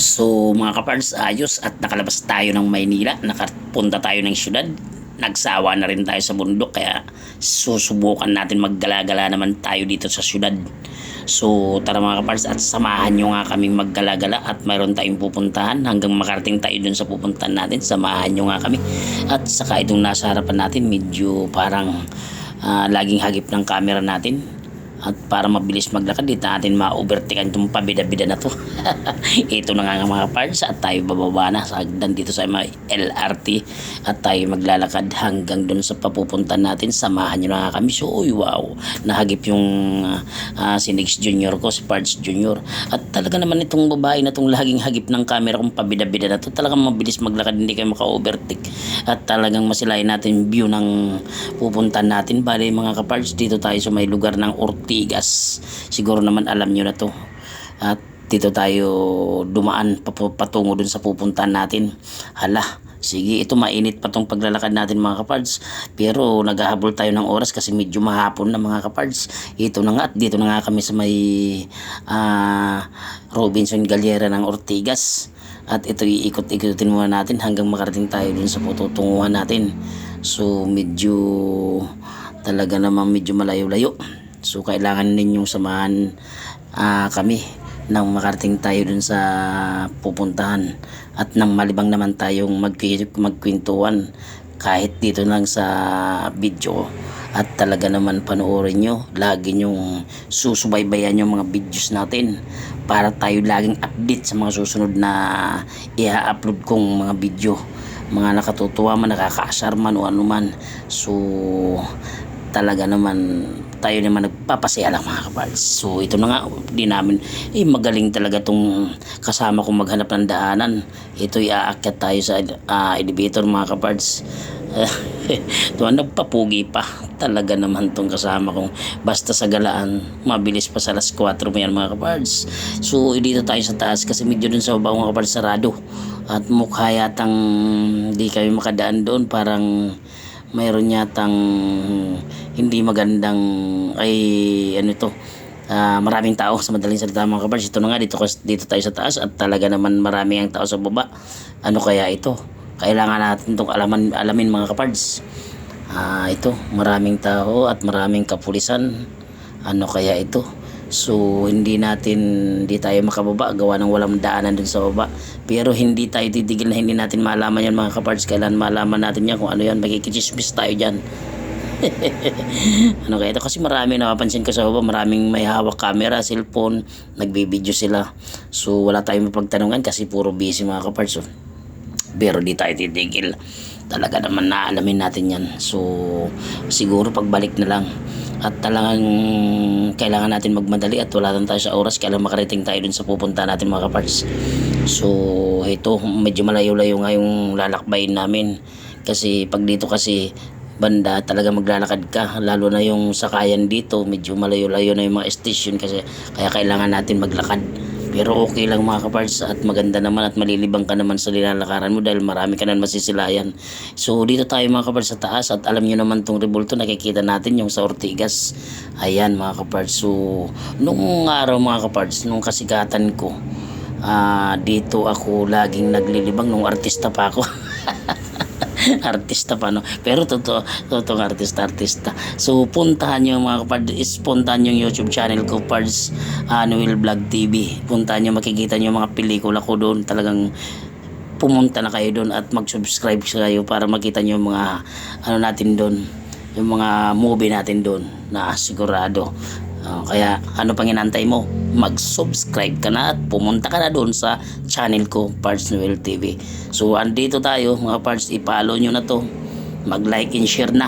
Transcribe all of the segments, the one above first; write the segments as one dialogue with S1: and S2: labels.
S1: So mga kapards, ayos at nakalabas tayo ng Maynila, nakapunta tayo ng syudad, nagsawa na rin tayo sa bundok kaya susubukan natin maggala-gala naman tayo dito sa syudad. So tara mga kapards at samahan nyo nga kaming maggala-gala at mayroon tayong pupuntahan hanggang makarating tayo dun sa pupuntahan natin. Samahan nyo nga kami at saka itong nasa harapan natin medyo parang laging hagip ng camera natin. At para mabilis maglakad, dito natin ma-overtaken itong pabida-bida na to. Ito na nga mga parts at tayo bababa na sa hagdan dito sa mga LRT at tayo maglalakad hanggang dun sa papupuntan natin. Samahan nyo na nga kami. So wow, nahagip yung si Nix Junior ko, si Parts Junior. At talaga naman itong babae na itong laging hagip ng camera kung pabida-bida na to, talagang mabilis maglakad, hindi kayo maka-overtake. At talagang masilayan natin view ng pupuntan natin. Bale mga kaparts, dito tayo sa may lugar ng Ortigas. Siguro naman alam nyo na to. At dito tayo dumaan patungo dun sa pupuntahan natin. Hala, sige, ito mainit pa tong paglalakad natin mga kapards. Pero naghahabol tayo ng oras kasi medyo mahapon na mga kapards. Ito na nga at dito na nga kami sa may Robinson Galliera ng Ortigas. At ito iikot-ikotin muna natin hanggang makarating tayo dun sa pututunguhan natin. So medyo talaga namang medyo malayo-layo. So kailangan ninyong samahan kami nang makarating tayo dun sa pupuntahan at nang malibang naman tayong magkwentuhan kahit dito lang sa video. At talaga naman panoorin nyo, lagi nyong susubaybayan yung mga videos natin para tayo laging update sa mga susunod na i-upload kong mga video, mga nakatutuwa man, nakakaasar man o ano man. So talaga naman tayo naman nagpapasaya lang mga kapards. So ito na nga, di namin magaling talaga tong kasama kong maghanap ng daanan. Ito iaakyat tayo sa elevator mga kapards. Tuwan, nagpapugi pa talaga naman tong kasama kong basta sa galaan, mabilis pa sa alas 4 mo yan mga kapards. So dito tayo sa taas kasi medyo dun sa baba mga kapards sarado at mukha yatang di kami makadaan doon, parang mayroon yatang hindi magandang maraming tao sa madaling salita mga kapards. Ito na nga, dito tayo sa taas at talaga naman marami ang tao sa baba. Ano kaya ito? Kailangan natin itong alamin mga kapards. Ito, maraming tao at maraming kapulisan. Ano kaya ito? So hindi tayo makababa gawa ng walang daanan dun sa baba. Pero hindi tayo titigil na hindi natin malaman yan mga kapards. Kailan malaman natin yan kung ano yan, magkikichismis tayo dyan. Ano kaya ito? Kasi marami napapansin ko sa baba, maraming may hawak camera, cellphone, nagbibideo sila. So wala tayong mapagtanungan kasi puro busy mga kapards. Pero di tayo titigil, talaga naman naalamin natin yan. So siguro pagbalik na lang at talagang kailangan natin magmadali at wala lang tayo sa oras kailangan makarating tayo dun sa pupunta natin mga kapards. So ito medyo malayo-layo nga yung lalakbayin namin kasi pag dito kasi banda talaga maglalakad ka, lalo na yung sakayan dito medyo malayo-layo na yung mga station kasi kaya kailangan natin maglakad. Pero okay lang mga kapards at maganda naman at malilibang ka naman sa nilalakaran mo dahil marami ka naman masisilayan. So dito tayo mga kapards sa taas at alam nyo naman tong rebulto nakikita natin yung sa Ortigas. Ayan mga kapards. So nung araw mga kapards, nung kasigatan ko, dito ako laging naglilibang nung artista pa ako. Artista pa no, pero totoong artista. So puntahan nyo mga kapards, puntahan yung YouTube channel ko Pards Noel Vlog TV. Puntahan nyo, makikita nyo mga pelikula ko doon. Talagang pumunta na kayo doon at mag-subscribe kayo para makita nyo yung mga natin doon, yung mga movie natin doon na sigurado. Kaya ano pang inantay mo, mag-subscribe ka na at pumunta ka na doon sa channel ko Pards Noel TV. So andito tayo mga Pards, i-follow nyo na to, mag-like and share na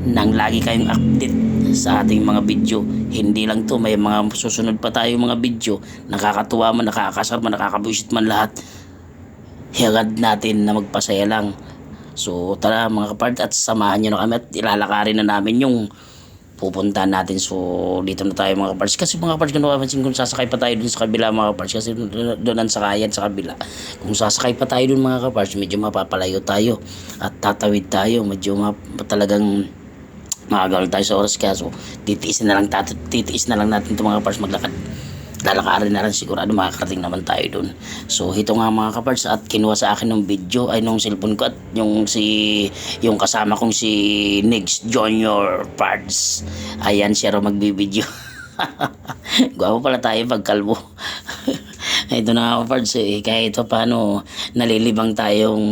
S1: nang lagi kayong update sa ating mga video. Hindi lang to, may mga susunod pa tayo mga video, nakakatuwa man, nakakasar man, nakakabuisit man, lahat higad natin na magpasaya lang. So tara mga Pards at samahan nyo na kami at ilalakarin na namin yung pupuntahan natin. So dito na tayo mga kapards kasi mga kapards, kung napapansin kung sasakay pa tayo dun sa kabila mga kapards kasi doon ang sakayan sa kabila, kung sasakay pa tayo dun mga kapards medyo mapapalayo tayo at tatawid tayo, medyo talagang maagal tayo sa oras kaya so titiis na lang natin itong mga kapards maglakad lalakarin na rin, sigurado makakarating naman tayo dun. So ito nga mga kaparts, at kinuha sa akin ng video ay nung cellphone ko, at yung kasama kong si Next Junior Parts, ayan siya raw magbibideo. Gwapo pala tayo pag kalbo. Ito na nga parts kahit pa paano nalilibang tayong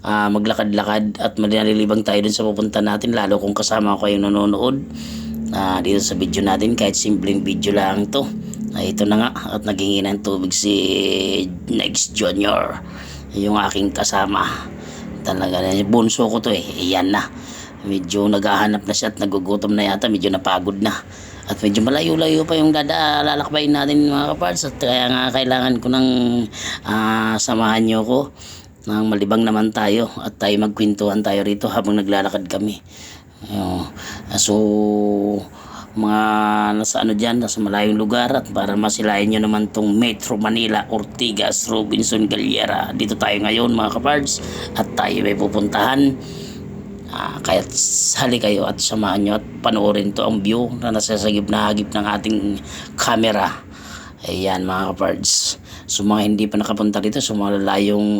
S1: maglakad-lakad, at nalilibang tayo dun sa pupunta natin, lalo kung kasama ko yung nanonood dito sa video natin, kahit simpleng video lang to. Ito na nga, at naghingi ng tubig si Next Junior, yung aking kasama. Talaga na, bunso ko to iyan na, medyo naghahanap na siya at nagugutom na yata, medyo napagod na, at medyo malayo-layo pa yung lalakbayin natin mga kaparts, at kaya nga kailangan ko ng samahan nyo ko nang malibang naman tayo, at tayo magkwentuhan tayo rito habang naglalakad kami. So mga nasa dyan, nasa malayong lugar, at para masilayan nyo naman tong Metro Manila, Ortigas, Robinson, Galliera. Dito tayo ngayon mga kapards, at tayo may pupuntahan. Kaya sali kayo at samahan nyo at panoorin to ang view na nasasagip na hagip ng ating camera. Ayan mga kapards, so mga hindi pa nakapunta dito sa mga lalayong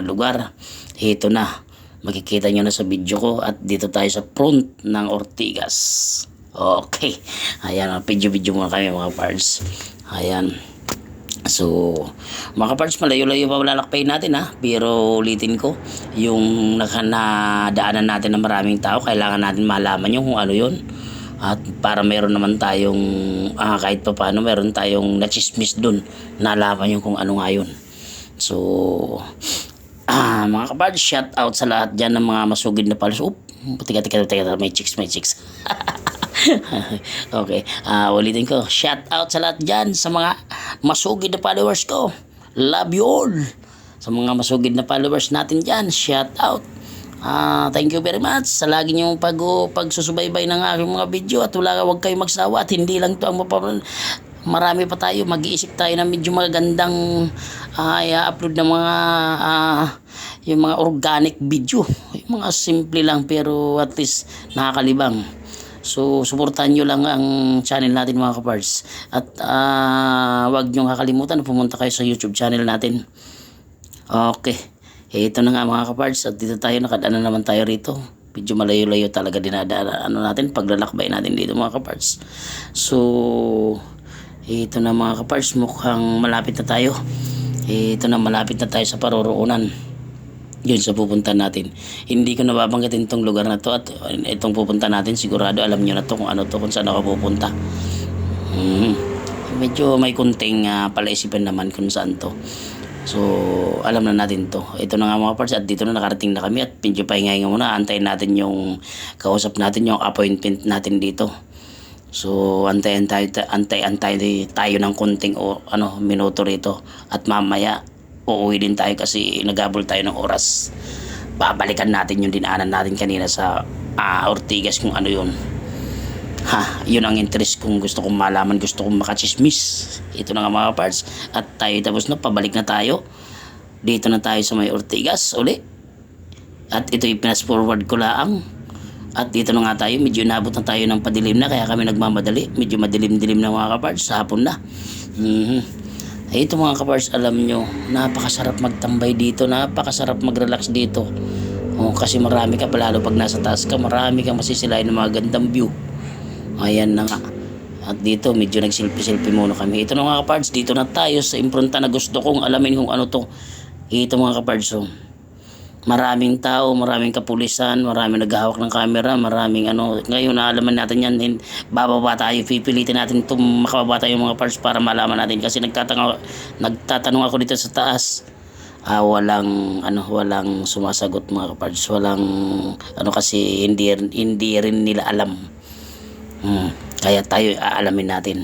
S1: lugar, ito na, makikita nyo na sa video ko, at dito tayo sa front ng Ortigas. Okay, ayan, video muna kami mga parts. Ayan, so mga parts, malayo-layo pa lalakbayin natin pero ulitin ko, yung nadaanan natin ng maraming tao, kailangan natin malaman yung kung ano yun, at para meron naman tayong kahit pa paano meron tayong nachismis dun, nalaman yung kung ano nga yun. So mga kapards, shout out sa lahat dyan ng mga masugid na palos. Teka, may chicks. Okay, ulitin ko, shout out sa lahat dyan sa mga masugid na followers ko. Love you all. Sa mga masugid na followers natin dyan, shout out. Thank you very much sa lagi niyong pagsusubaybay ng aking mga video, at huwag kayong magsawa, at hindi lang to ang marami pa tayo, mag-iisip tayo na medyo magandang i-upload ng mga yung mga organic video, yung mga simple lang pero at least nakakalibang. So suportahan nyo lang ang channel natin mga kapards, at wag nyo kakalimutan na pumunta kayo sa YouTube channel natin. Okay, ito na nga mga kapards, at dito tayo, nakadaan na naman tayo rito. Medyo malayo-layo talaga dinadaan natin, paglalakbay natin dito mga kapards. So ito na mga kapards, mukhang malapit na tayo. Ito na, malapit na tayo sa paroroonan, yun sa pupunta natin. Hindi ko nababanggitin itong lugar na to, at itong pupunta natin sigurado alam nyo na to kung ano to, kung saan ako pupunta. Medyo may kunting palaisipan naman kung saan to. So alam na natin to. Ito na nga mga parts, at dito na nakarating na kami, at medyo pahinga muna, antayin natin yung kausap natin, yung appointment natin dito. So antayin tayo ng konting minuto rito, at mamaya uuwi din tayo kasi nagabol tayo ng oras. Babalikan natin yung dinaanan natin kanina sa Ortigas, kung ano yun. Yun ang interest kong gusto kong malaman, gusto kong makachismis. Ito na nga mga parts, at tayo tapos na, pabalik na tayo. Dito na tayo sa may Ortigas uli, at ito yung pinas forward ko lang. At dito na nga tayo, medyo nabot na tayo ng padilim na, kaya kami nagmamadali. Medyo madilim-dilim na mga kapards, sa hapon na. Ito mga kapards, alam nyo, napakasarap magtambay dito, napakasarap mag-relax dito. Kasi marami ka, lalo pag nasa taas ka, marami kang masisilayan ng mga gandang view. Ayan na nga. At dito, medyo nagsilpi-silpi muna kami. Ito na mga kapards, dito na tayo sa impronta na gusto kong alamin kung ano to. Ito mga kapards, maraming tao, maraming kapulisan, maraming naghahawak ng camera, maraming ngayon naalaman natin yan. Bababa tayo, pipilitin natin makababa tayo mga parts para malaman natin, kasi nagtatanong ako dito sa taas. Walang sumasagot mga parts, walang kasi hindi rin nila alam. Kaya tayo aalamin natin.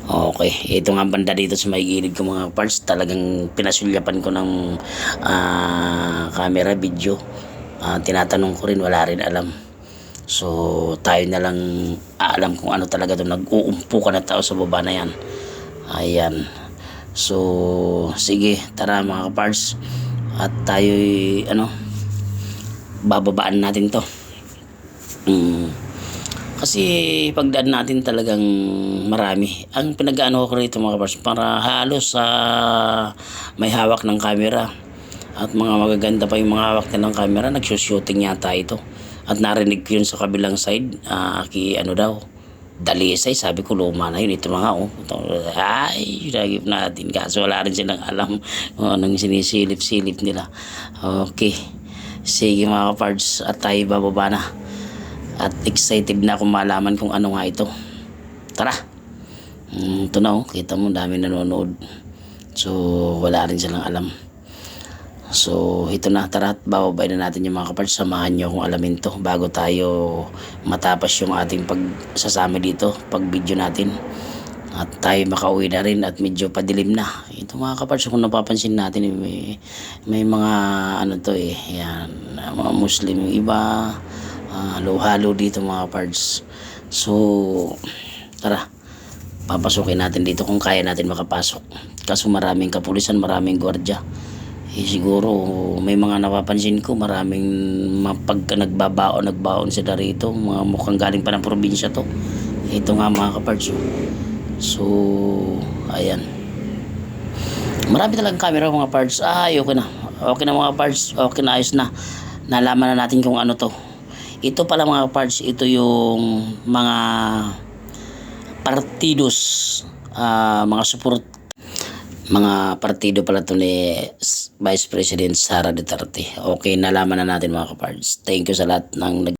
S1: Okay, ito nga banda dito sa may gilid ko mga parts, talagang pinasulyapan ko ng camera, video. Tinatanong ko rin, wala rin alam. So tayo na lang alam kung ano talaga ito. Nag-uumpukan na tao sa baba na yan. Ayan. So sige, tara mga parts, at tayo bababaan natin to. Kasi pagdaan natin talagang marami. Ang pinag-ano ko rito mga kapars, para halos sa may hawak ng camera. At mga magaganda pa yung mga hawak na ng camera, nagsushooting yata ito. At narinig ko yun sa kabilang side, ano daw, dalisay, sabi ko luma na yun, ito mga ay, nagip natin, kaso wala rin silang alam kung anong sinisilip-silip nila. Okay, sige mga kapards, at tayo bababa na. At excited na akong malaman kung ano nga ito. Tara. Ito na kita mo dami nanonood. So wala rin silang alam. So ito na, tara at bababay na natin yung mga kapards. Samahan nyo kung alamin to bago tayo matapas yung ating pagsasama dito, pag video natin. At tayo makauwi na rin at medyo padilim na. Ito mga kapards, kung napapansin natin may mga ano to yan, mga Muslim yung iba. Halo-halo dito mga parts. So tara, papasukin natin dito kung kaya natin makapasok. Kaso maraming kapulisan, maraming gwardiya. Siguro may mga napapansin ko, maraming pagka nagbabaon sila rito, mga mukhang galing pa ng probinsya to. Ito nga mga kaparts. So ayan, marami talagang camera mga parts. Okay na, okay na mga parts, okay na, ayos na. Nalaman na natin kung ano to. Ito pala mga parts, ito yung mga partidos, mga support, mga partido pala to ni Vice President Sara Duterte. Okay, nalaman na natin mga kapards. Thank you sa lahat ng